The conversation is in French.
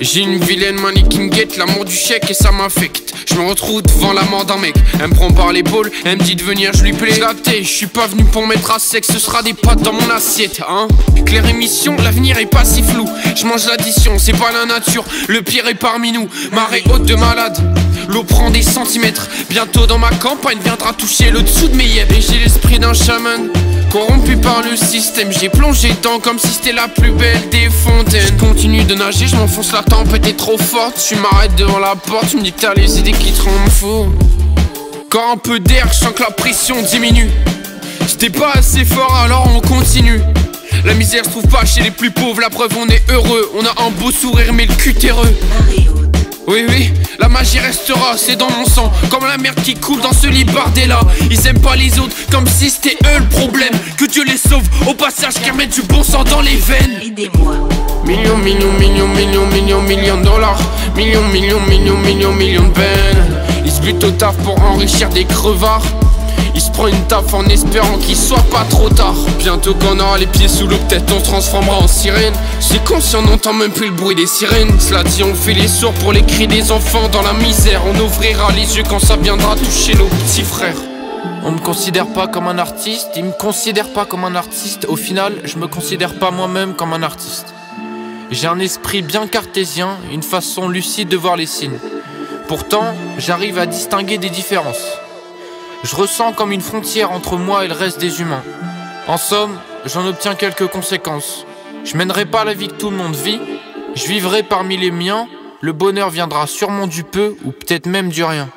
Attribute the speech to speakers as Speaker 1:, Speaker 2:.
Speaker 1: J'ai une vilaine manie qui me guette, l'amour du chèque et ça m'affecte. Je me retrouve devant la mort d'un mec. Elle me prend par l'épaule, elle me dit de venir, je lui plais. Je suis pas venu pour mettre à sec, ce sera des pâtes dans mon assiette, hein. Claire émission, l'avenir est pas si flou. Je mange l'addition, c'est pas la nature, le pire est parmi nous. Marée haute de malade, l'eau prend des centimètres. Bientôt dans ma campagne viendra toucher le dessous de mes yeux. Et j'ai l'esprit d'un chaman, corrompu par le système. J'ai plongé dedans comme si c'était la plus belle des fontaines. Je continue de nager, je m'enfonce, la tempête est trop forte. Tu m'arrêtes devant la porte, tu me dis que t'as les idées qui te rendent fou. Quand un peu d'air, je sens que la pression diminue. J'étais pas assez fort alors on continue. La misère se trouve pas chez les plus pauvres, la preuve on est heureux. On a un beau sourire mais le cul terreux. Oui, oui, la magie restera, c'est dans mon sang. Comme la merde qui coule dans ce lit bardé-là. Ils aiment pas les autres, comme si c'était eux le problème. Que Dieu les sauve, au passage qu'ils remettent du bon sang dans les veines.
Speaker 2: Aidez-moi.
Speaker 1: Millions, millions, millions, millions, millions, millions de dollars. Millions, millions, millions, millions, millions de peines. Ils se butent au taf pour enrichir des crevards. Ils se prennent une taf en espérant qu'il soit pas trop tard. Bientôt qu'on aura les pieds sous l'eau, peut-être on se transformera en sirène. C'est con si on n'entend même plus le bruit des sirènes. Cela dit, on fait les sourds pour les cris des enfants dans la misère. On ouvrira les yeux quand ça viendra toucher nos petits frères.
Speaker 3: On me considère pas comme un artiste, ils me considèrent pas comme un artiste. Au final, je me considère pas moi-même comme un artiste. J'ai un esprit bien cartésien, une façon lucide de voir les signes. Pourtant, j'arrive à distinguer des différences. Je ressens comme une frontière entre moi et le reste des humains. En somme, j'en obtiens quelques conséquences. Je mènerai pas la vie que tout le monde vit. Je vivrai parmi les miens. Le bonheur viendra sûrement du peu ou peut-être même du rien.